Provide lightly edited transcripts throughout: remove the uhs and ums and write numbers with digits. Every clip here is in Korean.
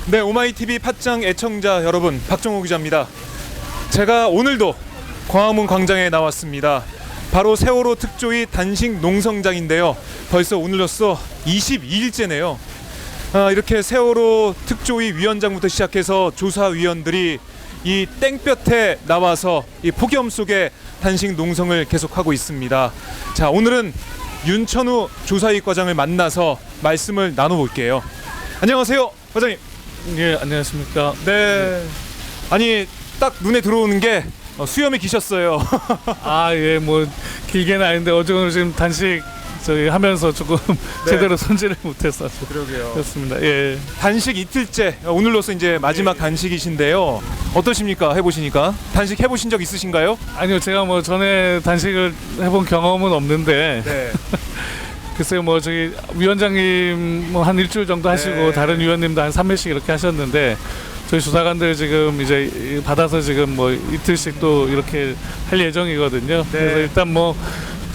네, 오마이TV 팟짱 애청자 여러분, 박정호 기자입니다. 제가 오늘도 광화문 광장에 나왔습니다. 바로 세월호 특조위 단식 농성장인데요. 벌써 오늘로써 22일째네요. 이렇게 세월호 특조위 위원장부터 시작해서 조사위원들이 이 땡볕에 나와서 이 폭염 속에 단식 농성을 계속하고 있습니다. 자, 오늘은 윤천우 조사위 과장을 만나서 말씀을 나눠볼게요. 안녕하세요, 과장님. 예, 안녕하십니까. 네. 아니, 딱 눈에 들어오는 게 수염이 기셨어요. 아, 예, 뭐 길게는 아닌데 어제 오늘 지금 단식 저희 하면서 조금 네. 제대로 손질을 못해서 그러게요. 그렇습니다. 예. 단식 이틀째, 오늘로서 이제 마지막 단식이신데요. 어떠십니까? 해보시니까 단식 해보신 적 있으신가요? 아니요, 제가 뭐 전에 단식을 해본 경험은 없는데 네. 글쎄요, 뭐 저기 위원장님 뭐 한 일주일 정도 하시고 네. 다른 위원님도 한 3일씩 이렇게 하셨는데 저희 조사관들 지금 이제 받아서 지금 뭐 이틀씩 또 이렇게 할 예정이거든요. 네. 그래서 일단 뭐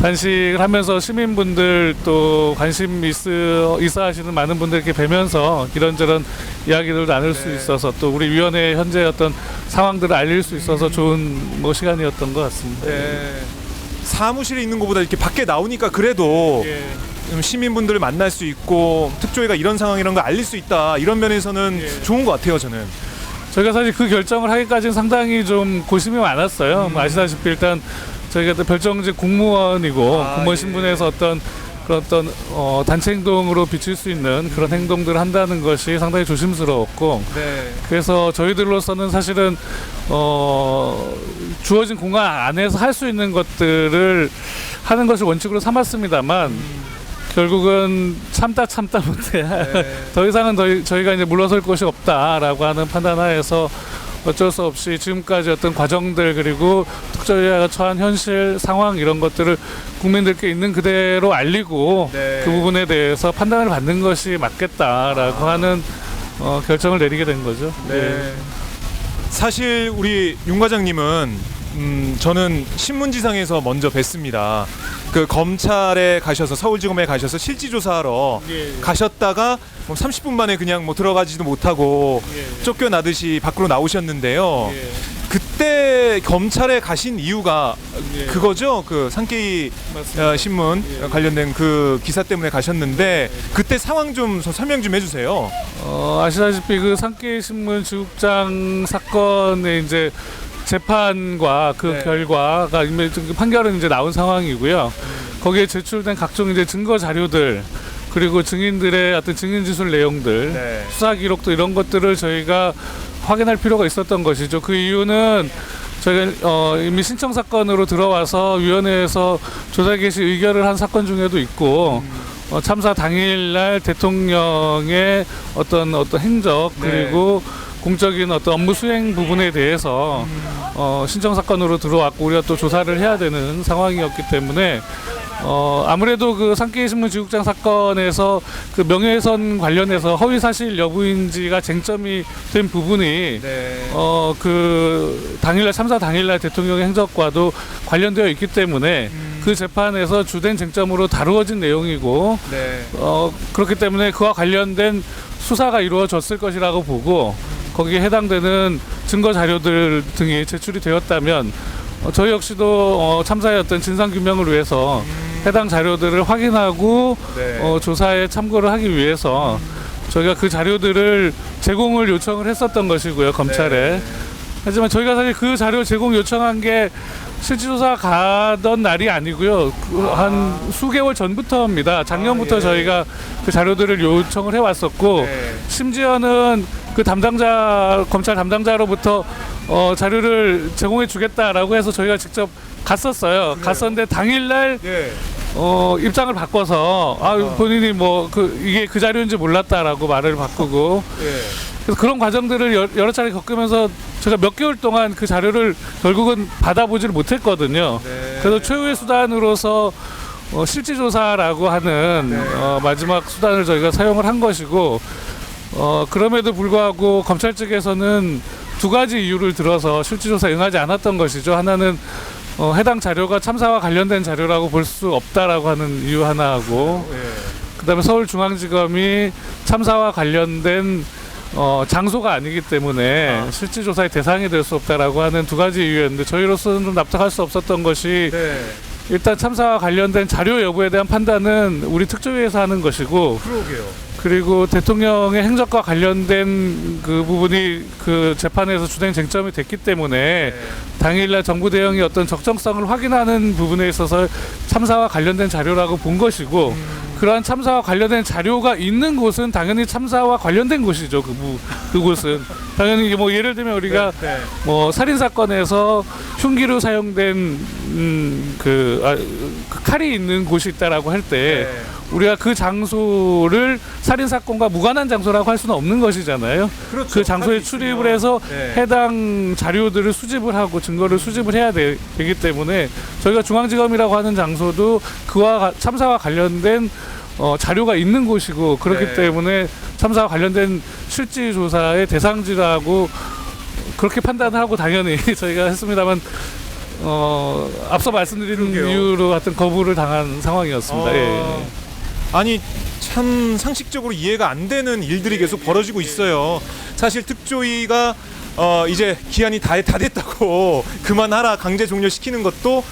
단식을 하면서 시민분들 또 관심 있어 하시는 많은 분들께 뵈면서 이런저런 이야기를 나눌 수 네. 있어서 또 우리 위원회 현재 어떤 상황들을 알릴 수 있어서 좋은 뭐 시간이었던 것 같습니다. 네. 사무실에 있는 것보다 이렇게 밖에 나오니까 그래도 예. 좀 시민분들을 만날 수 있고 특조위가 이런 상황이라는 걸 알릴 수 있다, 이런 면에서는 예. 좋은 것 같아요, 저는. 저희가 사실 그 결정을 하기까지는 상당히 좀 고심이 많았어요. 뭐 아시다시피 일단 저희가 또 별정직 공무원이고 공무원 신분에서 어떤 그런 단체 행동으로 비칠 수 있는 그런 행동들을 한다는 것이 상당히 조심스러웠고, 네. 그래서 저희들로서는 사실은 주어진 공간 안에서 할 수 있는 것들을 하는 것을 원칙으로 삼았습니다만 결국은 참다 못해 더 이상은 저희가 이제 물러설 곳이 없다라고 하는 판단하에서 어쩔 수 없이 지금까지 어떤 과정들 그리고 특조위가 처한 현실 상황 이런 것들을 국민들께 있는 그대로 알리고 네. 그 부분에 대해서 판단을 받는 것이 맞겠다라고 하는 결정을 내리게 된 거죠. 네. 예. 사실 우리 윤 과장님은 저는 신문지상에서 먼저 뵀습니다. 그 검찰에 가셔서, 서울지검에 가셔서 실지조사하러 예. 가셨다가 뭐 30분 만에 그냥 뭐 들어가지도 못하고 예. 쫓겨나듯이 밖으로 나오셨는데요. 예. 그때 검찰에 가신 이유가 예. 그거죠? 그 산케이 맞습니다. 신문 예. 관련된 그 기사 때문에 가셨는데 그때 상황 좀 설명 좀 해주세요. 아시다시피 그 산케이 신문 지국장 사건의 이제 재판과 그 네. 결과가 이미 판결은 이제 나온 상황이고요. 거기에 제출된 각종 이제 증거 자료들 그리고 증인들의 어떤 증인 진술 내용들, 네. 수사 기록도 이런 것들을 저희가 확인할 필요가 있었던 것이죠. 그 이유는 저희가 이미 신청 사건으로 들어와서 위원회에서 조사 개시 의결을 한 사건 중에도 있고. 참사 당일날 대통령의 어떤 행적 그리고 공적인 어떤 업무 수행 부분에 대해서 신청 사건으로 들어왔고 우리가 또 조사를 해야 되는 상황이었기 때문에 아무래도 그 산케이 신문 지국장 사건에서 그 명예훼손 관련해서 허위 사실 여부인지가 쟁점이 된 부분이 네. 그 당일날 참사 당일날 대통령의 행적과도 관련되어 있기 때문에 그 재판에서 주된 쟁점으로 다루어진 내용이고 네. 그렇기 때문에 그와 관련된 수사가 이루어졌을 것이라고 보고 거기에 해당되는 증거 자료들 등이 제출이 되었다면 저희 역시도 참사의 어떤 진상 규명을 위해서 해당 자료들을 확인하고 네. 조사에 참고를 하기 위해서 저희가 그 자료들을 제공을 요청을 했었던 것이고요, 검찰에. 네. 하지만 저희가 사실 그 자료 제공 요청한 게 실질조사 가던 날이 아니고요. 한 수개월 전부터입니다. 작년부터 예. 저희가 그 자료들을 요청을 해왔었고 네. 심지어는 그 검찰 담당자로부터 자료를 제공해 주겠다라고 해서 저희가 직접 갔었어요. 갔었는데 당일날 예. 입장을 바꿔서 본인이 뭐 이게 그 자료인지 몰랐다라고 말을 바꾸고 예. 그래서 그런 과정들을 여러 차례 겪으면서 제가 몇 개월 동안 그 자료를 결국은 받아보지를 못했거든요. 네. 그래서 최후의 수단으로서 실지조사라고 하는 네. 마지막 수단을 저희가 사용을 한 것이고 그럼에도 불구하고 검찰 측에서는 두 가지 이유를 들어서 실지조사에 응하지 않았던 것이죠. 하나는 해당 자료가 참사와 관련된 자료라고 볼 수 없다라고 하는 이유 하나하고 예. 그다음에 서울중앙지검이 참사와 관련된 장소가 아니기 때문에 실질 조사의 대상이 될 수 없다라고 하는 두 가지 이유였는데 저희로서는 좀 납득할 수 없었던 것이 네. 일단 참사와 관련된 자료 여부에 대한 판단은 우리 특조위에서 하는 것이고 그러게요. 그리고 대통령의 행적과 관련된 그 부분이 그 재판에서 주된 쟁점이 됐기 때문에 네. 당일날 정부 대응이 어떤 적정성을 확인하는 부분에 있어서 참사와 관련된 자료라고 본 것이고 그러한 참사와 관련된 자료가 있는 곳은 당연히 참사와 관련된 곳이죠. 그곳은 당연히 뭐 예를 들면 우리가 네. 뭐 살인 사건에서 흉기로 사용된 그 칼이 있는 곳이 있다라고 할 때 네. 우리가 그 장소를 살인 사건과 무관한 장소라고 할 수는 없는 것이잖아요. 그렇죠. 그 장소에 칼이 출입을 있으면. 해서 네. 해당 자료들을 수집을 하고 증거를 수집을 해야 되기 때문에 저희가 중앙지검이라고 하는 장소도 그와 참사와 관련된 자료가 있는 곳이고 그렇기 네. 때문에 참사와 관련된 실질 조사의 대상지라고 그렇게 판단을 하고 당연히 저희가 했습니다만 앞서 말씀드린 그러게요. 이유로 하여튼 거부를 당한 상황이었습니다. 예. 아니 참 상식적으로 이해가 안 되는 일들이 계속 벌어지고 있어요. 사실 특조위가 이제 기한이 다 됐다고 그만하라 강제 종료시키는 것도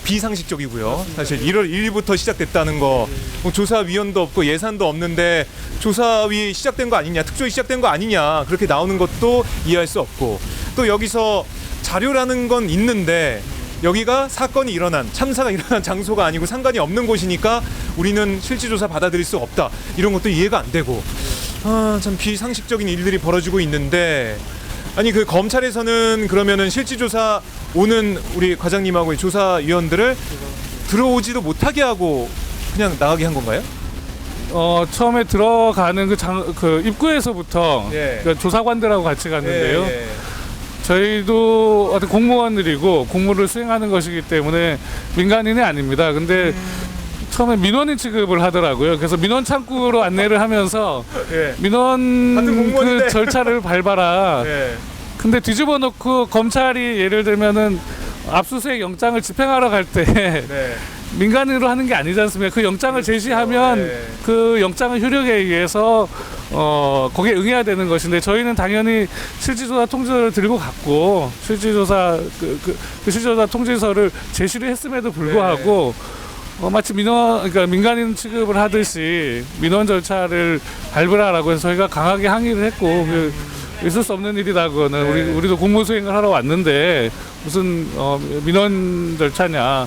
비상식적이고요. 사실 1월 1일부터 시작됐다는 거, 뭐 조사위원도 없고 예산도 없는데 조사위 시작된 거 아니냐, 특조위 시작된 거 아니냐 그렇게 나오는 것도 이해할 수 없고 또 여기서 자료라는 건 있는데 여기가 사건이 일어난 참사가 일어난 장소가 아니고 상관이 없는 곳이니까 우리는 실질조사 받아들일 수 없다 이런 것도 이해가 안 되고 참 비상식적인 일들이 벌어지고 있는데 아니 그 검찰에서는 그러면은 실질조사 오는 우리 과장님하고 조사위원들을 들어오지도 못하게 하고 그냥 나가게 한 건가요? 처음에 들어가는 그 입구에서부터 예. 그 조사관들하고 같이 갔는데요. 예. 저희도 어떤 공무원들이고 공무를 수행하는 것이기 때문에 민간인이 아닙니다. 근데 처음에 민원인 취급을 하더라고요. 그래서 민원 창구로 안내를 하면서 예. 민원 같은 공무원인데. 그 절차를 밟아라. 예. 근데 뒤집어 놓고 검찰이 예를 들면은 압수수색 영장을 집행하러 갈 때 네. 민간인으로 하는 게 아니지 않습니까? 그 영장을 제시하면 네. 그 영장의 효력에 의해서 거기에 응해야 되는 것인데 저희는 당연히 실질조사 통지서를 들고 갔고 실질조사 그 실질조사 통지서를 제시를 했음에도 불구하고 마치 그러니까 민간인 취급을 하듯이 민원 절차를 밟으라라고 해서 저희가 강하게 항의를 했고 있을 수 없는 일이다 그거는 네. 우리도 공무 수행을 하러 왔는데 무슨 민원 절차냐.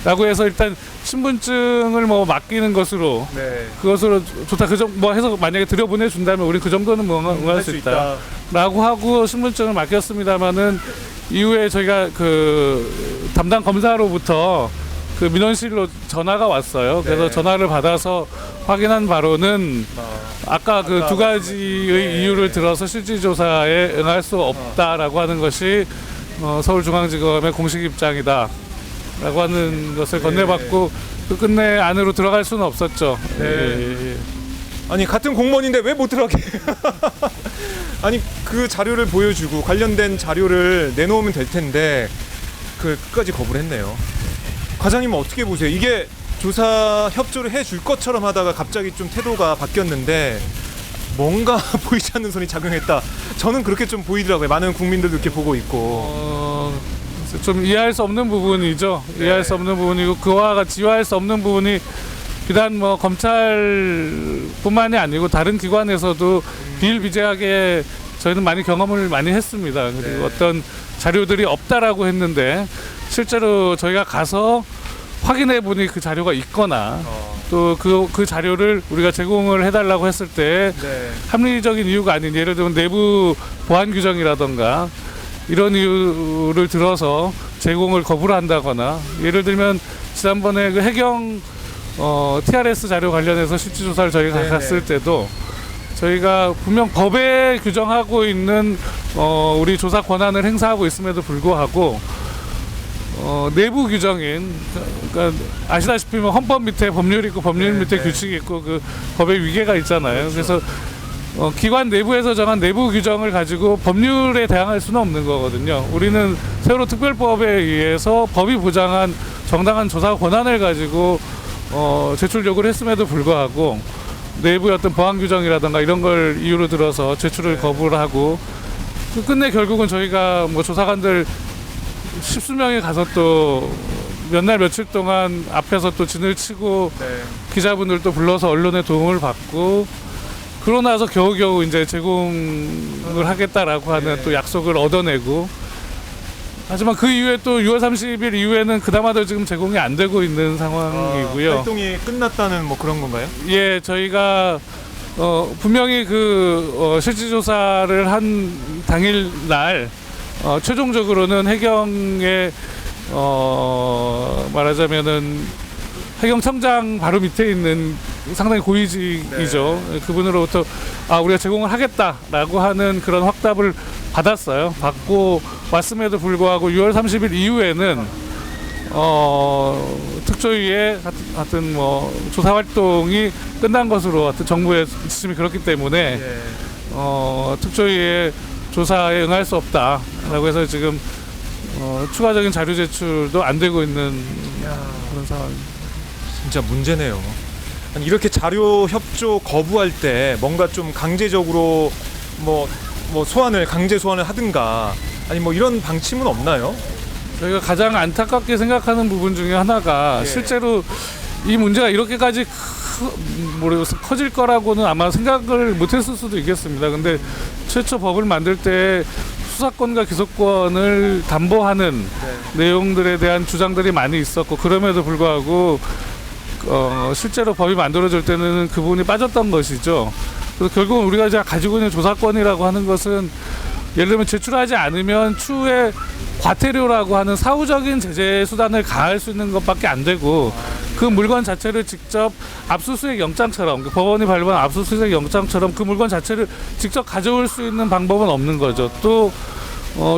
라고 해서 일단 신분증을 뭐 맡기는 것으로 네. 그것으로 좋다 뭐 해서 만약에 들여보내 준다면 우리 그 정도는 뭐 응할 수 있다 라고 하고 신분증을 맡겼습니다만은 이후에 저희가 그 담당 검사로부터 그 민원실로 전화가 왔어요. 그래서 네. 전화를 받아서 확인한 바로는 아까 그 두 가지의 네. 이유를 들어서 실질조사에 응할 수 없다라고 하는 것이 서울중앙지검의 공식 입장이다. 라고 하는 것을 건네받고 그 끝내 안으로 들어갈 수는 없었죠. 네. 예. 아니 같은 공무원인데 왜 못 들어가게? 아니 그 자료를 보여주고 관련된 자료를 내놓으면 될 텐데 그 끝까지 거부를 했네요. 과장님은 어떻게 보세요? 이게 조사 협조를 해줄 것처럼 하다가 갑자기 좀 태도가 바뀌었는데 뭔가 보이지 않는 손이 작용했다. 저는 그렇게 좀 보이더라고요. 많은 국민들도 이렇게 보고 있고. 좀 이해할 수 없는 부분이죠. 네. 이해할 수 없는 부분이고 그와 같이 이해할 수 없는 부분이 비단 뭐 검찰뿐만이 아니고 다른 기관에서도 비일비재하게 저희는 많이 경험을 많이 했습니다. 그리고 네. 어떤 자료들이 없다라고 했는데 실제로 저희가 가서 확인해 보니 그 자료가 있거나 또 그 자료를 우리가 제공을 해달라고 했을 때 네. 합리적인 이유가 아닌 예를 들면 내부 보안 규정이라던가 이런 이유를 들어서 제공을 거부를 한다거나 예를 들면 지난번에 그 해경 TRS 자료 관련해서 실질조사를 저희가 네네. 갔을 때도 저희가 분명 법에 규정하고 있는 우리 조사 권한을 행사하고 있음에도 불구하고 내부 규정인 그러니까 아시다시피 뭐 헌법 밑에 법률이 있고 법률 밑에 규칙이 있고 그 법의 위계가 있잖아요. 그렇죠. 그래서 기관 내부에서 정한 내부 규정을 가지고 법률에 대항할 수는 없는 거거든요. 우리는 세월호 특별법에 의해서 법이 보장한 정당한 조사 권한을 가지고 제출 요구를 했음에도 불구하고 내부의 어떤 보안 규정이라든가 이런 걸 이유로 들어서 제출을 거부를 하고 끝내 결국은 저희가 뭐 조사관들 십수명이 가서 또 몇 날 며칠 동안 앞에서 또 진을 치고 기자분들도 불러서 언론의 도움을 받고 그러고 나서 겨우겨우 이제 제공을 하겠다라고 하는 또 약속을 얻어내고 하지만 그 이후에 또 6월 30일 이후에는 그다마도 지금 제공이 안 되고 있는 상황이고요. 활동이 끝났다는 뭐 그런 건가요? 예, 저희가 분명히 실질 조사를 한 당일 날 최종적으로는 해경의 말하자면은 해경청장 바로 밑에 있는 상당히 고위직이죠. 그분으로부터 우리가 제공을 하겠다라고 하는 그런 확답을 받았어요. 받고 왔음에도 불구하고 6월 30일 이후에는 특조위의 하여튼 뭐 조사 활동이 끝난 것으로 하여튼 정부의 지침이 그렇기 때문에 특조위의 조사에 응할 수 없다라고 해서 지금 추가적인 자료 제출도 안 되고 있는 그런 상황입니다. 진짜 문제네요. 아니, 이렇게 자료 협조 거부할 때 뭔가 좀 강제적으로 뭐 강제 소환을 하든가 아니 뭐 이런 방침은 없나요? 저희가 가장 안타깝게 생각하는 부분 중에 하나가 실제로 이 문제가 이렇게까지 커질 거라고는 아마 생각을 못했을 수도 있겠습니다. 근데 최초 법을 만들 때 수사권과 기소권을 담보하는 내용들에 대한 주장들이 많이 있었고 그럼에도 불구하고 실제로 법이 만들어질 때는 그 부분이 빠졌던 것이죠. 그래서 결국은 우리가 이제 가지고 있는 조사권이라고 하는 것은 예를 들면 제출하지 않으면 추후에 과태료라고 하는 사후적인 제재 수단을 가할 수 있는 것밖에 안 되고 그 물건 자체를 직접 압수수색 영장처럼 법원이 발부한 압수수색 영장처럼 그 물건 자체를 직접 가져올 수 있는 방법은 없는 거죠. 또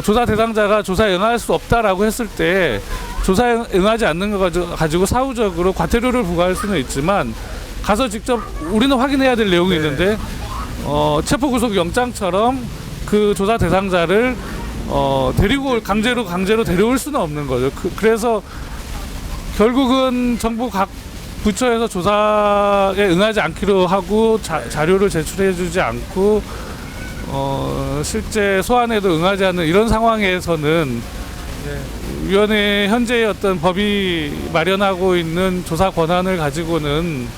조사 대상자가 조사에 응할 수 없다라고 했을 때 조사에 응하지 않는 거 가지고 사후적으로 과태료를 부과할 수는 있지만 가서 직접 우리는 확인해야 될 내용이 있는데 체포구속 영장처럼 그 조사 대상자를 데리고 강제로 데려올 수는 없는 거죠. 그래서 결국은 정부 각 부처에서 조사에 응하지 않기로 하고 자료를 제출해주지 않고 실제 소환에도 응하지 않는 이런 상황에서는 위원회 현재의 어떤 법이 마련하고 있는 조사 권한을 가지고는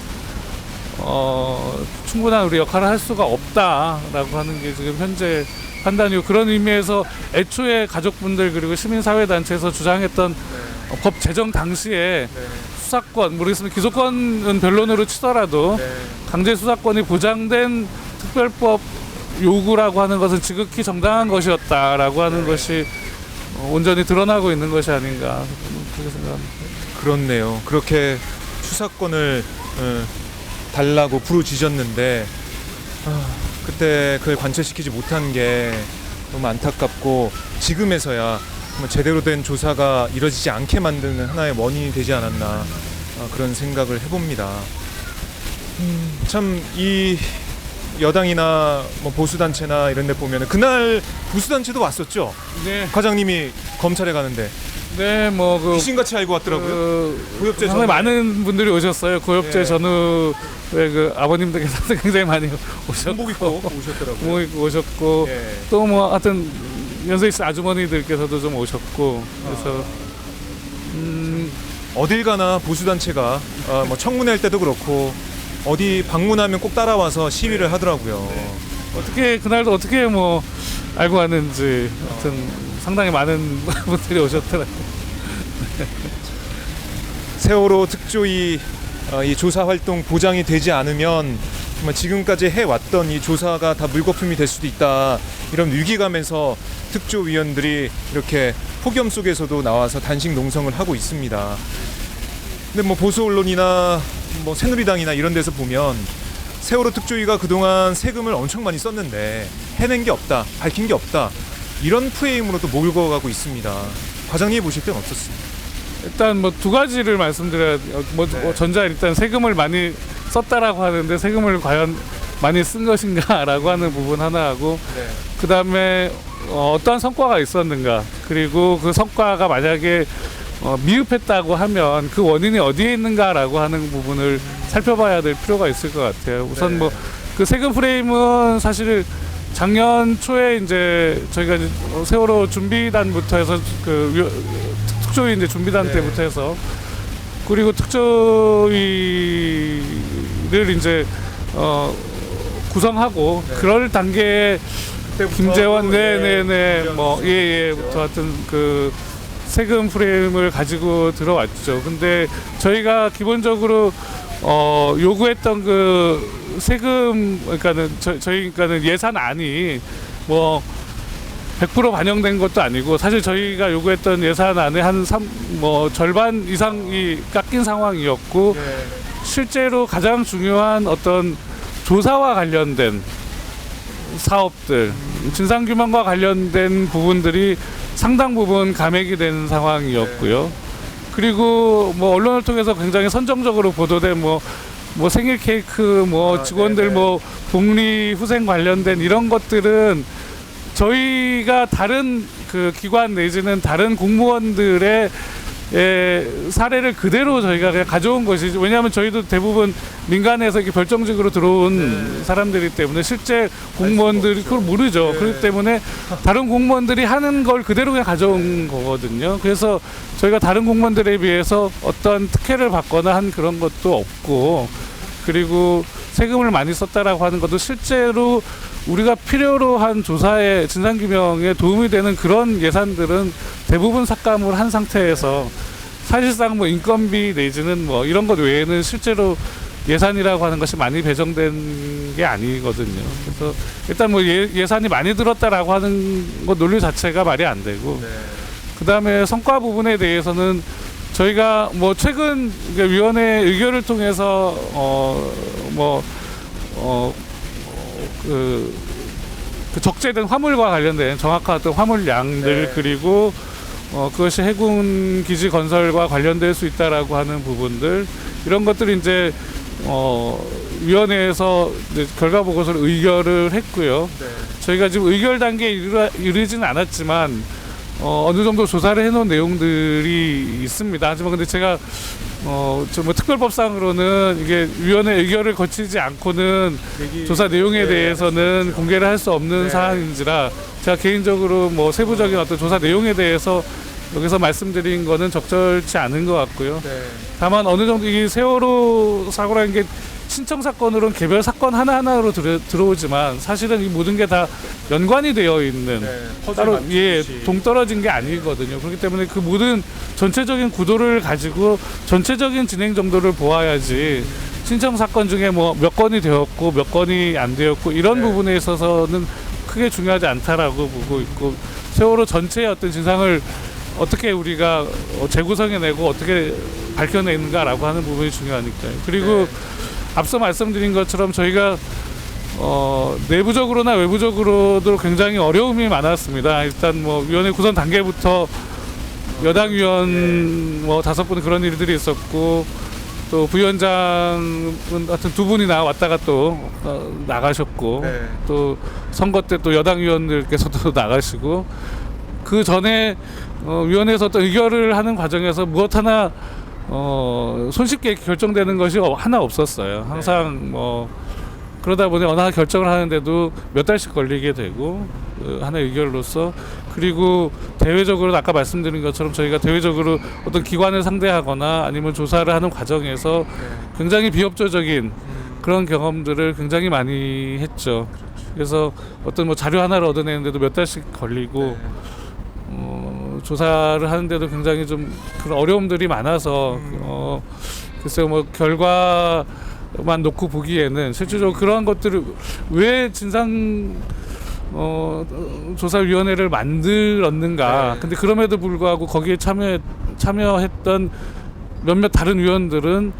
충분한 우리 역할을 할 수가 없다라고 하는 게 지금 현재 판단이고 그런 의미에서 애초에 가족분들 그리고 시민사회단체에서 주장했던 법 제정 당시에 수사권 모르겠으면 기소권은 변론으로 치더라도 강제 수사권이 보장된 특별법 요구라고 하는 것은 지극히 정당한 것이었다라고 하는 것이 온전히 드러나고 있는 것이 아닌가 그렇게 생각합니다. 그렇네요. 그렇게 수사권을 달라고 부르짖었는데 그때 그걸 관철시키지 못한 게 너무 안타깝고 지금에서야 제대로 된 조사가 이루어지지 않게 만드는 하나의 원인이 되지 않았나 그런 생각을 해봅니다. 참 이 여당이나 뭐 보수단체나 이런 데 보면 그날 보수단체도 왔었죠. 네. 과장님이 검찰에 가는데 네, 귀신같이 알고 왔더라고요. 고엽제 상당히 많은 분들이 오셨어요. 고엽제 전후에 그 아버님들께서 굉장히 많이 오셨고 한복 입고 오셨더라고요. 한복 입고 오셨고 또 뭐 하여튼 연세 있으신 아주머니들께서도 좀 오셨고 그래서 어딜 가나 보수단체가 뭐 청문회 할 때도 그렇고 어디 방문하면 꼭 따라와서 시위를 하더라고요. 어떻게 그날도 어떻게 뭐 알고 왔는지 하여튼 상당히 많은 분들이 오셨더라고요. 세월호 특조위 이 조사 활동 보장이 되지 않으면 정말 지금까지 해왔던 이 조사가 다 물거품이 될 수도 있다 이런 위기감에서 특조위원들이 이렇게 폭염 속에서도 나와서 단식 농성을 하고 있습니다. 근데 뭐 보수 언론이나 뭐 새누리당이나 이런 데서 보면 세월호 특조위가 그동안 세금을 엄청 많이 썼는데 해낸 게 없다, 밝힌 게 없다 이런 프레임으로 또 몰고 가고 있습니다. 과장님이 보실 때는 어떻습니까? 일단 뭐 두 가지를 말씀드려야 전자 일단 세금을 많이 썼다라고 하는데 세금을 과연 많이 쓴 것인가라고 하는 부분 하나하고 그 다음에 어떠한 성과가 있었는가 그리고 그 성과가 만약에 미흡했다고 하면 그 원인이 어디에 있는가라고 하는 부분을 살펴봐야 될 필요가 있을 것 같아요. 우선 네. 뭐 그 세금 프레임은 사실 작년 초에 이제 저희가 이제 세월호 준비단부터 해서 특조위 이제 준비단 네. 때부터 해서 그리고 특조위를 이제 구성하고 네. 그럴 단계에 그때부터 김재원 네. 뭐 예부터 하여튼 그 세금 프레임을 가지고 들어왔죠. 근데 저희가 기본적으로 요구했던 그 세금 그러니까는 저희가는 예산안이 뭐 100% 반영된 것도 아니고 사실 저희가 요구했던 예산안의 뭐 절반 이상이 깎인 상황이었고 네. 실제로 가장 중요한 어떤 조사와 관련된 사업들, 진상규명과 관련된 부분들이 상당 부분 감액이 된 상황이었고요. 그리고 뭐 언론을 통해서 굉장히 선정적으로 보도된 뭐 생일 케이크, 직원들 네네. 뭐 복리 후생 관련된 이런 것들은 저희가 다른 그 기관 내지는 다른 공무원들의 사례를 그대로 저희가 그냥 가져온 것이지. 왜냐하면 저희도 대부분 민간에서 이렇게 별정직으로 들어온 사람들이기 때문에 실제 공무원들이 그걸 모르죠. 네. 그렇기 때문에 다른 공무원들이 하는 걸 그대로 그냥 가져온 거거든요. 그래서 저희가 다른 공무원들에 비해서 어떤 특혜를 받거나 한 그런 것도 없고, 그리고 세금을 많이 썼다라고 하는 것도 실제로 우리가 필요로 한 조사에 진상규명에 도움이 되는 그런 예산들은 대부분 삭감을 한 상태에서 사실상 뭐 인건비 내지는 뭐 이런 것 외에는 실제로 예산이라고 하는 것이 많이 배정된 게 아니거든요. 그래서 일단 뭐 예산이 많이 들었다라고 하는 것 논리 자체가 말이 안 되고, 네. 그 다음에 성과 부분에 대해서는 저희가 뭐 최근 위원회 의결을 통해서 그 적재된 화물과 관련된 정확한 어떤 화물량들, 네. 그리고 그것이 해군 기지 건설과 관련될 수 있다라고 하는 부분들, 이런 것들이 이제 위원회에서 이제 결과 보고서를 의결을 했고요. 네. 저희가 지금 의결 단계에 이르지는 않았지만 어느 정도 조사를 해놓은 내용들이 있습니다. 하지만 근데 제가 뭐 특별법상으로는 이게 위원회 의결을 거치지 않고는 조사 내용에 대해서는 공개를 할 수 없는 네. 사안인지라 제가 개인적으로 뭐 세부적인 어떤 조사 내용에 대해서 여기서 말씀드린 거는 적절치 않은 것 같고요. 네. 다만 어느 정도 이 세월호 사고라는 게 신청 사건으로는 개별 사건 하나하나로 들어오지만 사실은 이 모든 게 다 연관이 되어 있는 따로 동떨어진 게 아니거든요. 그렇기 때문에 그 모든 전체적인 구도를 가지고 전체적인 진행 정도를 보아야지 신청 사건 중에 뭐 몇 건이 되었고 몇 건이 안 되었고 이런 네. 부분에 있어서는 크게 중요하지 않다라고 보고 있고, 세월호 전체의 어떤 진상을 어떻게 우리가 재구성해내고 어떻게 밝혀내는가라고 하는 부분이 중요하니까요. 그리고 앞서 말씀드린 것처럼 저희가 내부적으로나 외부적으로도 굉장히 어려움이 많았습니다. 일단 뭐 위원회 구성 단계부터 여당 위원 뭐 5분 그런 일들이 있었고, 또 부위원장은 하여튼 2분이 왔다가 또 나가셨고, 네. 또 선거 때 또 여당 위원들께서도 나가시고, 그 전에 위원회에서 또 의결을 하는 과정에서 무엇 하나 손쉽게 결정되는 것이 하나 없었어요. 항상 뭐 그러다 보니 어느 하나 결정을 하는데도 몇 달씩 걸리게 되고, 하나의 의결로서. 그리고 대외적으로 아까 말씀드린 것처럼 저희가 대외적으로 어떤 기관을 상대하거나 아니면 조사를 하는 과정에서 굉장히 비협조적인 그런 경험들을 굉장히 많이 했죠. 그래서 어떤 뭐 자료 하나를 얻어내는데도 몇 달씩 걸리고, 조사를 하는데도 굉장히 좀 그런 어려움들이 많아서 글쎄요, 뭐 결과만 놓고 보기에는 실질적으로 그러한 것들을 왜 진상 조사위원회를 만들었는가. 네. 근데 그럼에도 불구하고 거기에 참여했던 몇몇 다른 위원들은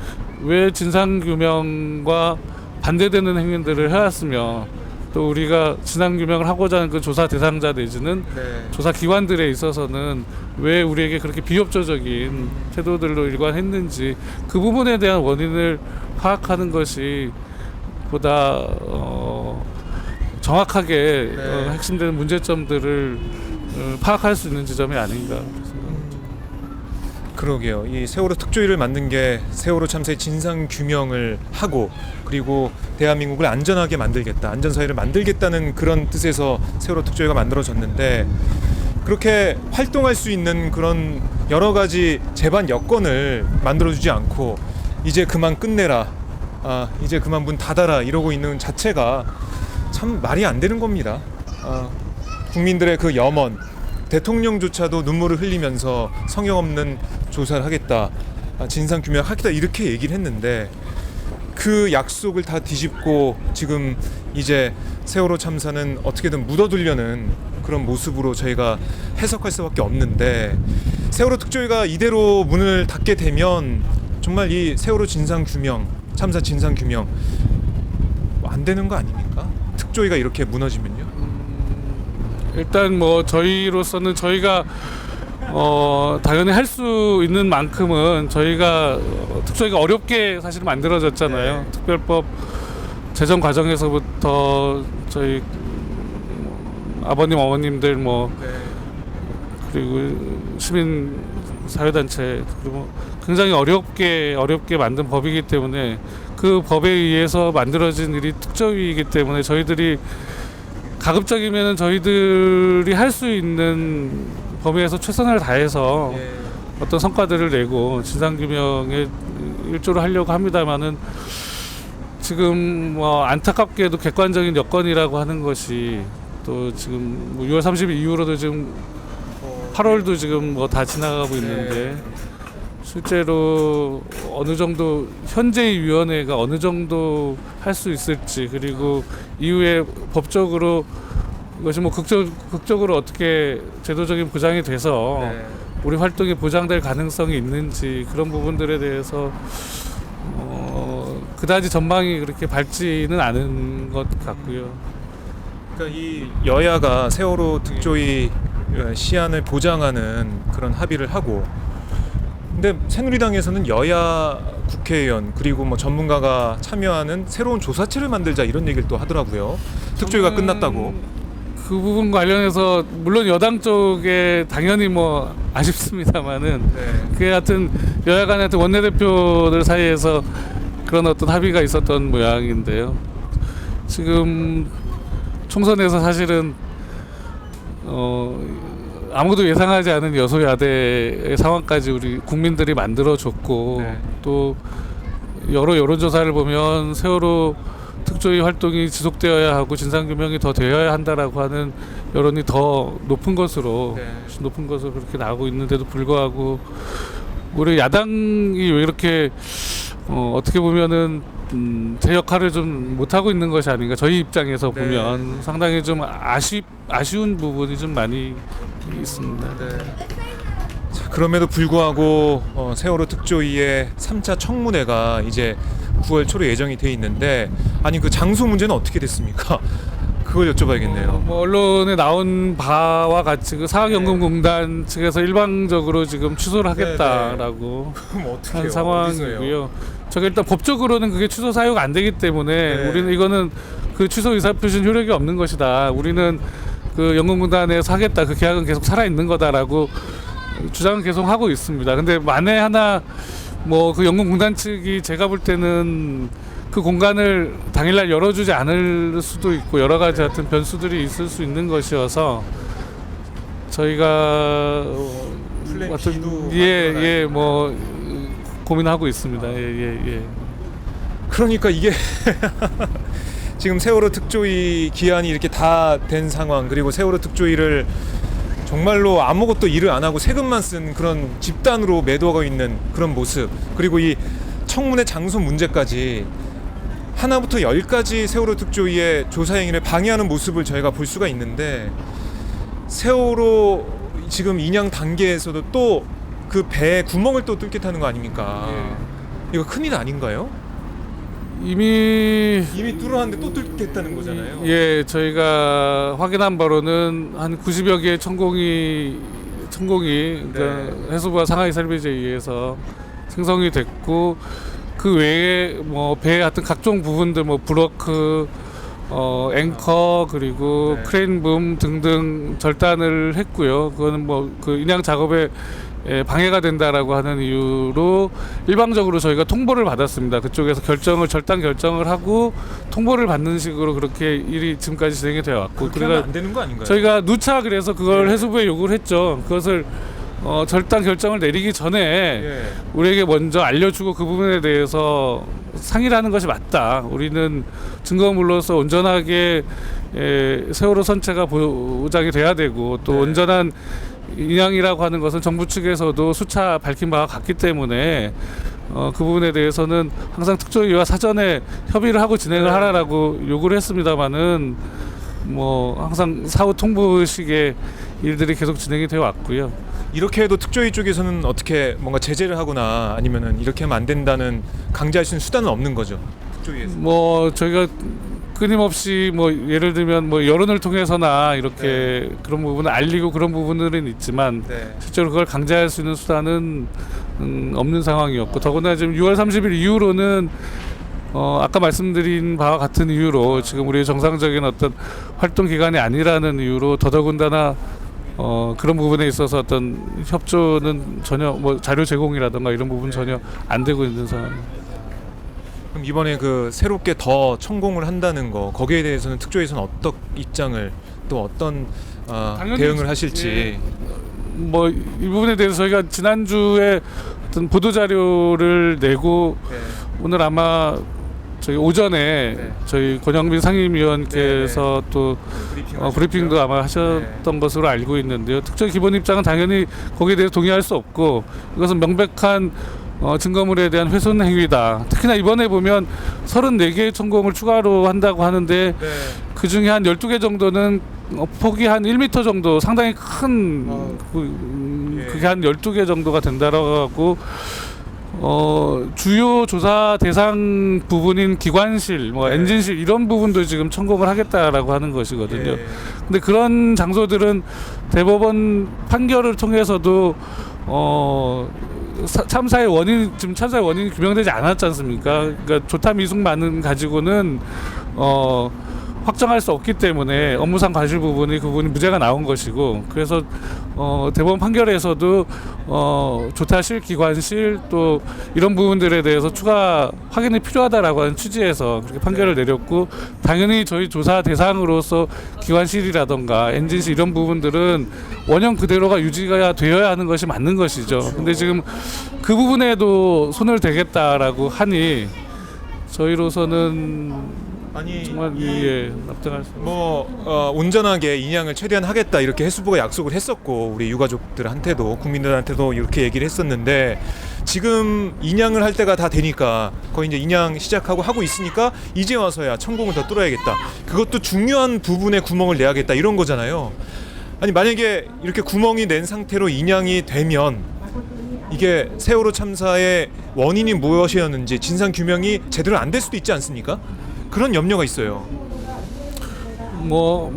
왜 진상규명과 반대되는 행위들을 해왔으며, 또 우리가 진상규명을 하고자 하는 그 조사 대상자 내지는 조사 기관들에 있어서는 왜 우리에게 그렇게 비협조적인 태도들로 일관했는지, 그 부분에 대한 원인을 파악하는 것이 보다 정확하게 핵심되는 문제점들을 파악할 수 있는 지점이 아닌가 생각합니다. 그러게요. 이 세월호 특조위를 만든 게 세월호 참사의 진상 규명을 하고 그리고 대한민국을 안전하게 만들겠다, 안전사회를 만들겠다는 그런 뜻에서 세월호 특조위가 만들어졌는데 그렇게 활동할 수 있는 그런 여러 가지 제반 여건을 만들어주지 않고 이제 그만 끝내라, 이제 그만 문 닫아라 이러고 있는 자체가 참 말이 안 되는 겁니다. 국민들의 그 염원, 대통령조차도 눈물을 흘리면서 성역 없는 조사를 하겠다, 진상 규명하겠다 이렇게 얘기를 했는데 그 약속을 다 뒤집고 지금 이제 세월호 참사는 어떻게든 묻어두려는 그런 모습으로 저희가 해석할 수밖에 없는데 세월호 특조위가 이대로 문을 닫게 되면 정말 이 세월호 진상 규명, 참사 진상 규명 안 되는 거 아닙니까? 특조위가 이렇게 무너지면요. 일단 뭐 저희로서는 저희가 당연히 할 수 있는 만큼은 저희가 특조위가 어렵게 사실 만들어졌잖아요. 네. 특별법 제정 과정에서부터 저희 아버님 어머님들 뭐 그리고 시민 사회단체 그리고 굉장히 어렵게 만든 법이기 때문에 그 법에 의해서 만들어진 일이 특조위이기 때문에 저희들이 가급적이면 저희들이 할 수 있는 범위에서 최선을 다해서 어떤 성과들을 내고 진상규명에 일조를 하려고 합니다만은 지금 뭐 안타깝게도 객관적인 여건이라고 하는 것이 또 지금 뭐 6월 30일 이후로도 지금 8월도 지금 뭐 다 지나가고 있는데 실제로 어느 정도 현재의 위원회가 어느 정도 할 수 있을지 그리고 이후에 법적으로 이것이 뭐 극적으로 어떻게 제도적인 보장이 돼서 우리 활동이 보장될 가능성이 있는지 그런 부분들에 대해서 그다지 전망이 그렇게 밝지는 않은 것 같고요. 그러니까 이 여야가 세월호 특조위 시한을 보장하는 그런 합의를 하고 근데 새누리당에서는 여야 국회의원 그리고 뭐 전문가가 참여하는 새로운 조사체를 만들자 이런 얘기를 또 하더라고요. 특조위가 끝났다고. 그 부분 관련해서 물론 여당 쪽에 당연히 뭐 아쉽습니다만은 그게 하여튼 여야 간의 원내대표들 사이에서 그런 어떤 합의가 있었던 모양인데요. 지금 총선에서 사실은 아무도 예상하지 않은 여소야대의 상황까지 우리 국민들이 만들어줬고 또 여러 여론조사를 보면 세월호 특조위 활동이 지속되어야 하고 진상규명이 더 되어야 한다라고 하는 여론이 더 높은 것으로 그렇게 나오고 있는데도 불구하고 우리 야당이 왜 이렇게 어떻게 보면은 제 역할을 좀 못하고 있는 것이 아닌가 저희 입장에서 보면 상당히 좀 아쉬운 부분이 좀 많이 있습니다. 자, 그럼에도 불구하고 세월호 특조위의 3차 청문회가 이제 9월 초로 예정이 돼 있는데 아니 그 장소 문제는 어떻게 됐습니까? 그걸 여쭤봐야겠네요. 뭐 언론에 나온 바와 같이 그 사학연금공단 측에서 일방적으로 지금 취소를 하겠다라고 한 상황이고요. 저게 일단 법적으로는 그게 취소 사유가 안 되기 때문에 우리는 이거는 그 취소 의사 표시는 효력이 없는 것이다. 우리는 그 연금공단에서 하겠다. 그 계약은 계속 살아 있는 거다라고 주장은 계속 하고 있습니다. 근데 만에 하나 뭐 그 연금공단 측이 제가 볼 때는 그 공간을 당일날 열어주지 않을 수도 있고 여러 가지 같은 변수들이 있을 수 있는 것이어서 저희가 어떤 뭐 고민하고 있습니다. 그러니까 이게 지금 세월호 특조위 기한이 이렇게 다 된 상황 그리고 세월호 특조위를 정말로 아무것도 일을 안 하고 세금만 쓴 그런 집단으로 매도하고 있는 그런 모습 그리고 이 청문회 장소 문제까지 하나부터 10까지 세월호 특조위의 조사 행위를 방해하는 모습을 저희가 볼 수가 있는데 세월호 지금 인양 단계에서도 또 그 배에 구멍을 또 뚫겠다는 거 아닙니까? 이거 큰일 아닌가요? 이미 뚫어놨는데 또 뚫겠다는 거잖아요. 저희가 확인한 바로는 한 90여 개의 천공이 그러니까 해수부와 상하이 살비지에 의해서 생성이 됐고 그 외에 뭐 배의 하여튼 각종 부분들 뭐 브로크 앵커 그리고 네. 크레인붐 등등 절단을 했고요. 그거는 뭐 그 인양 작업에 방해가 된다라고 하는 이유로 일방적으로 저희가 통보를 받았습니다. 그쪽에서 절단 결정을 하고 통보를 받는 식으로 그렇게 일이 지금까지 진행이 되어 왔고, 그렇게 하면 안 되는 거 아닌가요? 저희가 누차 그래서 그걸 네. 해수부에 요구를 했죠. 그것을 절단 결정을 내리기 전에 예. 우리에게 먼저 알려주고 그 부분에 대해서 상의를 하는 것이 맞다. 우리는 증거물로서 온전하게 세월호 선체가 보장이 돼야 되고, 또 네. 온전한 인양이라고 하는 것은 정부 측에서도 수차 밝힌 바가 같기 때문에 그 부분에 대해서는 항상 특조위와 사전에 협의를 하고 진행을 네. 하라라고 요구를 했습니다마는 뭐 항상 사후 통보식의 일들이 계속 진행이 되어 왔고요. 이렇게 해도 특조위 쪽에서는 어떻게 뭔가 제재를 하거나 아니면은 이렇게 하면 안 된다는 강제할 수 있는 수단은 없는 거죠. 특조위에서. 뭐 저희가 끊임없이 뭐 예를 들면 뭐 여론을 통해서나 이렇게 그런 부분을 알리고 그런 부분들은 있지만 네. 실제로 그걸 강제할 수 있는 수단은 없는 상황이었고, 더구나 지금 6월 30일 이후로는 아까 말씀드린 바와 같은 이유로 지금 우리의 정상적인 어떤 활동 기간이 아니라는 이유로 더더군다나 그런 부분에 있어서 어떤 협조는 전혀 뭐 자료 제공이라든가 이런 부분 전혀 안 되고 있는 상황입니다. 그럼 이번에 그 새롭게 더 천공을 한다는 거, 거기에 대해서는 특조위에서는 어떤 입장을 또 어떤 당연히 대응을 하실지. 예. 뭐 이 부분에 대해서 저희가 지난주에 어떤 보도 자료를 내고 네. 오늘 아마 저희 오전에 네. 저희 권영민 상임위원께서 또 브리핑도 아마 하셨던 것으로 알고 있는데요. 특정 기본 입장은 당연히 거기에 대해서 동의할 수 없고, 이것은 명백한 증거물에 대한 훼손 행위다. 특히나 이번에 보면 34개의 천공을 추가로 한다고 하는데 네. 그 중에 한 12개 정도는 폭이 한 1m 정도 상당히 큰 예. 그게 한 12개 정도가 된다라고 하고, 주요 조사 대상 부분인 기관실, 뭐 네. 엔진실 이런 부분도 지금 천공을 하겠다라고 하는 것이거든요. 예. 근데 그런 장소들은 대법원 판결을 통해서도 참사의 원인, 지금 참사의 원인이 규명되지 않았지 않습니까? 그러니까 조타 미숙만은 가지고는 확정할 수 없기 때문에 업무상 과실 부분이 그 부분이 무죄가 나온 것이고, 그래서 대법원 판결에서도 조타실, 기관실 또 이런 부분들에 대해서 추가 확인이 필요하다라고 하는 취지에서 그렇게 판결을 내렸고, 당연히 저희 조사 대상으로서 기관실이라던가 엔진실 이런 부분들은 원형 그대로가 유지가 되어야 하는 것이 맞는 것이죠. 근데 지금 그 부분에도 손을 대겠다라고 하니 저희로서는 아니 정말 납득할 수 없습니다. 온전하게 인양을 최대한 하겠다 이렇게 해수부가 약속을 했었고, 우리 유가족들한테도 국민들한테도 이렇게 얘기를 했었는데, 지금 인양을 할 때가 다 되니까 거의 이제 인양 시작하고 하고 있으니까 이제 와서야 천공을 더 뚫어야겠다, 그것도 중요한 부분에 구멍을 내야겠다 이런 거잖아요. 아니 만약에 이렇게 구멍이 낸 상태로 인양이 되면 이게 세월호 참사의 원인이 무엇이었는지 진상 규명이 제대로 안 될 수도 있지 않습니까? 그런 염려가 있어요. 뭐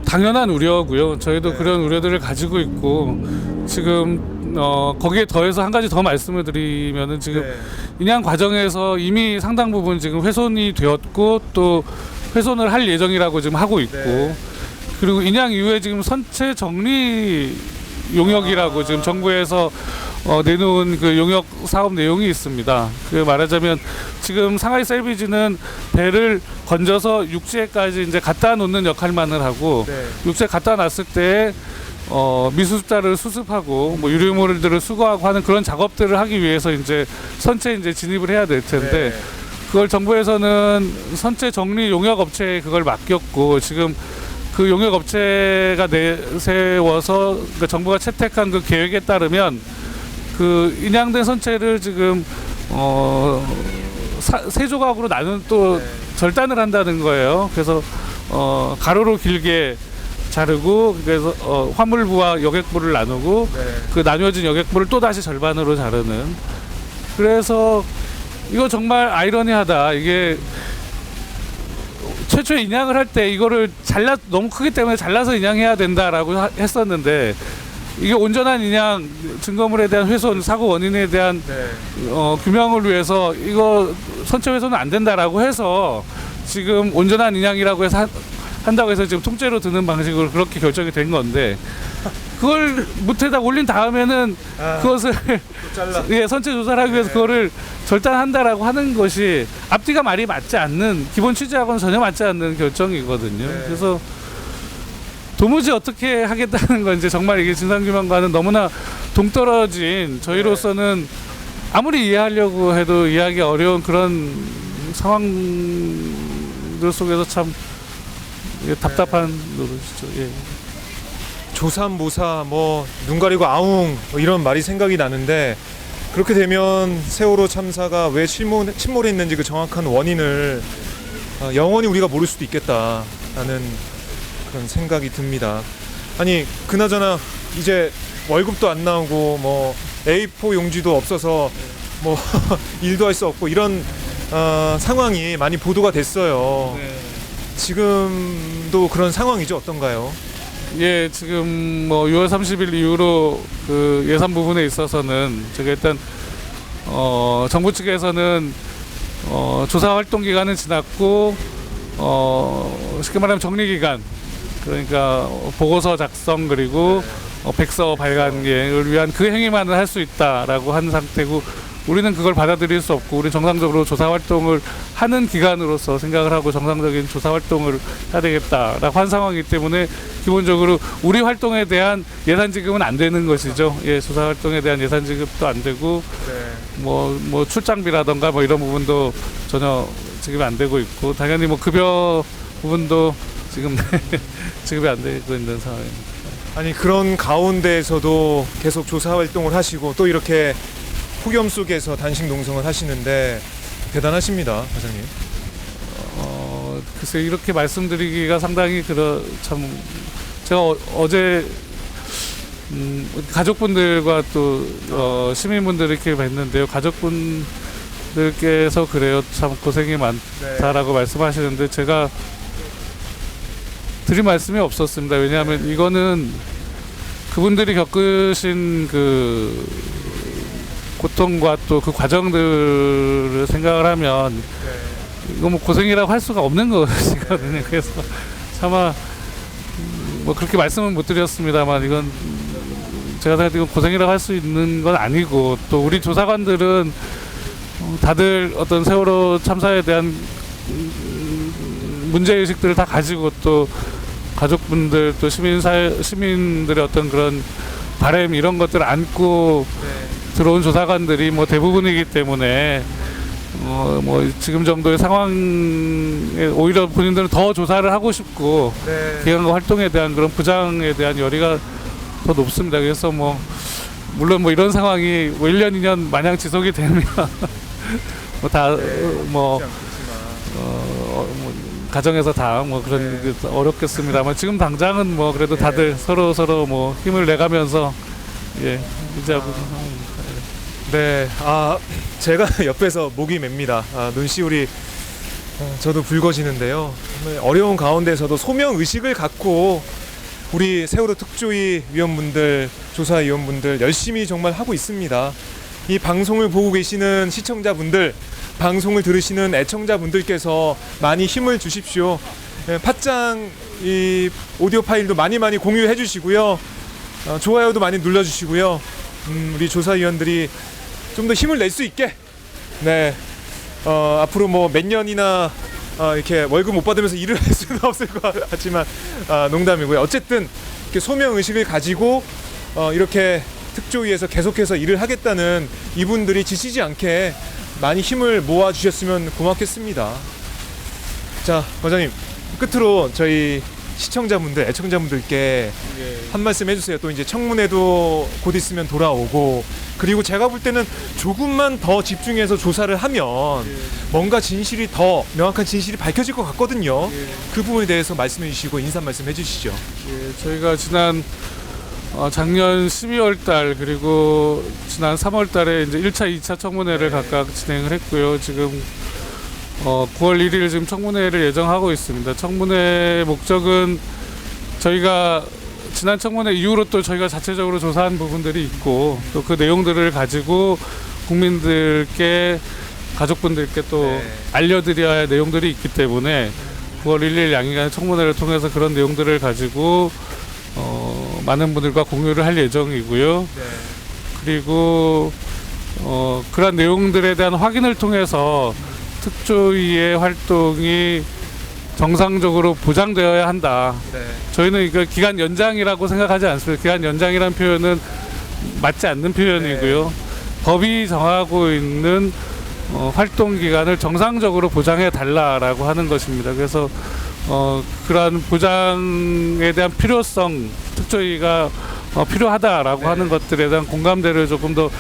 당연한 우려고요. 저희도 네. 그런 우려들을 가지고 있고, 지금 거기에 더해서 한 가지 더 말씀을 드리면은 지금 네. 인양 과정에서 이미 상당 부분 지금 훼손이 되었고 또 훼손을 할 예정이라고 지금 하고 있고, 네. 그리고 인양 이후에 지금 선체 정리 용역이라고 지금 정부에서 내놓은 그 용역 사업 내용이 있습니다. 그 말하자면 지금 상하이 셀비지는 배를 건져서 육지에까지 이제 갖다 놓는 역할만을 하고, 네. 육지에 갖다 놨을 때 미수습자를 수습하고 뭐 유류물들을 수거하고 하는 그런 작업들을 하기 위해서 이제 선체 이제 진입을 해야 될 텐데, 네. 그걸 정부에서는 선체 정리 용역 업체에 그걸 맡겼고, 지금 그 용역 업체가 내세워서 그러니까 정부가 채택한 그 계획에 따르면 그 인양된 선체를 지금 세 조각으로 나눈 또 네. 절단을 한다는 거예요. 그래서 가로로 길게 자르고, 그래서 화물부와 여객부를 나누고, 네. 그 나뉘어진 여객부를 또 다시 절반으로 자르는. 그래서 이거 정말 아이러니하다. 이게 최초에 인양을 할 때 이거를 너무 크기 때문에 잘라서 인양해야 된다라고 했었는데, 이게 온전한 인양, 증거물에 대한 훼손, 사고 원인에 대한 네. 규명을 위해서 이거 선체 훼손은 안 된다라고 해서 지금 온전한 인양이라고 해서 한다고 해서 지금 통째로 드는 방식으로 그렇게 결정이 된 건데 그걸 못해다 올린 다음에는 그것을 잘라. 예, 선체 조사를 하기 위해서 그거를 절단한다라고 하는 것이 앞뒤가 말이 맞지 않는 기본 취지하고는 전혀 맞지 않는 결정이거든요. 그래서 도무지 어떻게 하겠다는 건 이제 정말 이게 진상규명과는 너무나 동떨어진 저희로서는 아무리 이해하려고 해도 이해하기 어려운 그런 상황들 속에서 참 답답한 노릇이죠. 예. 조삼모사 뭐 눈 가리고 아웅 뭐 이런 말이 생각이 나는데 그렇게 되면 세월호 참사가 왜 침몰했는지 그 정확한 원인을 영원히 우리가 모를 수도 있겠다라는 그런 생각이 듭니다. 아니 그나저나 이제 월급도 안 나오고 뭐 A4 용지도 없어서 뭐 일도 할 수 없고 이런 상황이 많이 보도가 됐어요. 지금도 그런 상황이죠. 어떤가요? 예, 지금 뭐 6월 30일 이후로 그 예산 부분에 있어서는 제가 일단 정부 측에서는 조사 활동 기간은 지났고 쉽게 말하면 정리 기간 그러니까 보고서 작성 그리고 백서 발간을 위한 그 행위만을 할 수 있다라고 한 상태고 우리는 그걸 받아들일 수 없고 우리 정상적으로 조사 활동을 하는 기관으로서 생각을 하고 정상적인 조사 활동을 해야 되겠다라고 한 상황이기 때문에 기본적으로 우리 활동에 대한 예산 지급은 안 되는 것이죠. 예, 조사 활동에 대한 예산 지급도 안 되고 뭐 출장비라던가 뭐 이런 부분도 전혀 지급이 안 되고 있고 당연히 뭐 급여 부분도 지금 지급이 안 되고 있는 상황입니다. 아니 그런 가운데에서도 계속 조사 활동을 하시고 또 이렇게 폭염 속에서 단식 농성을 하시는데 대단하십니다, 과장님. 글쎄 이렇게 말씀드리기가 상당히 참 제가 어제 가족분들과 또 시민분들 이렇게 뵀는데요. 가족분들께서 그래요. 참 고생이 많다라고 말씀하시는데 제가 드릴 말씀이 없었습니다. 왜냐하면 이거는 그분들이 겪으신 그 고통과 또 그 과정들을 생각을 하면 이거 뭐 고생이라고 할 수가 없는 것이거든요. 그래서 차마 뭐 그렇게 말씀은 못 드렸습니다만 이건 제가 생각할 때 이건 고생이라고 할 수 있는 건 아니고 또 우리 조사관들은 다들 어떤 세월호 참사에 대한 문제의식들을 다 가지고 또 가족분들 또 시민들의 어떤 그런 바람 이런 것들을 안고 들어온 조사관들이 뭐 대부분이기 때문에 뭐 지금 정도의 상황에 오히려 본인들은 더 조사를 하고 싶고 기관과 활동에 대한 그런 부장에 대한 열의가 더 높습니다. 그래서 뭐 물론 뭐 이런 상황이 뭐 1년 2년 마냥 지속이 되면 뭐 다 뭐 가정에서 다 뭐 그런 게 어렵겠습니다만 지금 당장은 뭐 그래도 다들 서로 뭐 힘을 내가면서 유지하고 있는 상황입니다. 네, 제가 옆에서 목이 맵니다. 눈시울이 저도 붉어지는데요. 정말 어려운 가운데서도 소명 의식을 갖고 우리 세월호 특조위 위원분들, 조사위원분들 열심히 정말 하고 있습니다. 이 방송을 보고 계시는 시청자분들, 방송을 들으시는 애청자분들께서 많이 힘을 주십시오. 팟짱 이 오디오 파일도 많이 공유해 주시고요. 좋아요도 많이 눌러주시고요. 우리 조사위원들이 좀 더 힘을 낼 수 있게 앞으로 뭐 몇 년이나 이렇게 월급 못 받으면서 일을 할 수는 없을 것 같지만 농담이고요. 어쨌든 이렇게 소명 의식을 가지고 이렇게 특조위에서 계속해서 일을 하겠다는 이분들이 지치지 않게 많이 힘을 모아 주셨으면 고맙겠습니다. 자, 과장님 끝으로 저희 시청자분들, 애청자분들께 한 말씀 해주세요. 또 이제 청문회도 곧 있으면 돌아오고 그리고 제가 볼 때는 조금만 더 집중해서 조사를 하면 뭔가 진실이 더 명확한 진실이 밝혀질 것 같거든요. 그 부분에 대해서 말씀해 주시고 인사 말씀 해주시죠. 저희가 작년 12월 달 그리고 지난 3월 달에 이제 1차, 2차 청문회를 각각 진행을 했고요. 지금 9월 1일 지금 청문회를 예정하고 있습니다. 청문회 목적은 저희가 지난 청문회 이후로 또 저희가 자체적으로 조사한 부분들이 있고 또 그 내용들을 가지고 국민들께 가족분들께 또 네. 알려드려야 할 내용들이 있기 때문에 9월 1일 양일간 청문회를 통해서 그런 내용들을 가지고 많은 분들과 공유를 할 예정이고요. 네. 그리고 그런 내용들에 대한 확인을 통해서 특조위의 활동이 정상적으로 보장되어야 한다. 네. 저희는 이거 기간 연장이라고 생각하지 않습니다. 기간 연장이라는 표현은 맞지 않는 표현이고요. 법이 정하고 있는 활동 기간을 정상적으로 보장해 달라라고 하는 것입니다. 그래서 그러한 보장에 대한 필요성, 특조위가 필요하다라고 네. 하는 것들에 대한 공감대를 조금 더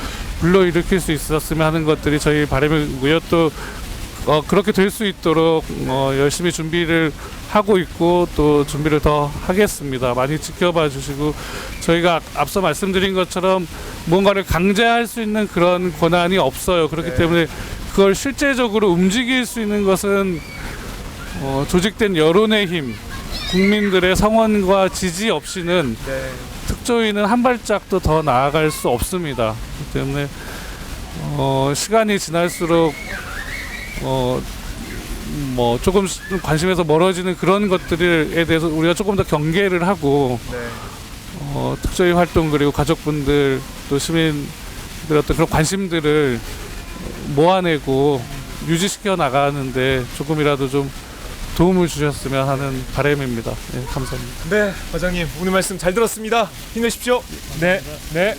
불러일으킬 수 있었으면 하는 것들이 저희 바람이고요. 또 그렇게 될 수 있도록 열심히 준비를 하고 있고 또 준비를 더 하겠습니다. 많이 지켜봐 주시고 저희가 앞서 말씀드린 것처럼 뭔가를 강제할 수 있는 그런 권한이 없어요. 그렇기 네. 때문에 그걸 실제적으로 움직일 수 있는 것은 조직된 여론의 힘, 국민들의 성원과 지지 없이는 네. 특조위는 한 발짝도 더 나아갈 수 없습니다. 그렇기 때문에 시간이 지날수록 조금 관심에서 멀어지는 그런 것들에 대해서 우리가 조금 더 경계를 하고 네. 특조위 활동 그리고 가족분들 또 시민들 어떤 그런 관심들을 모아내고 유지시켜 나가는데 조금이라도 좀 도움을 주셨으면 하는 바람입니다. 네, 감사합니다. 네, 과장님 오늘 말씀 잘 들었습니다. 힘내십시오. 네. 네.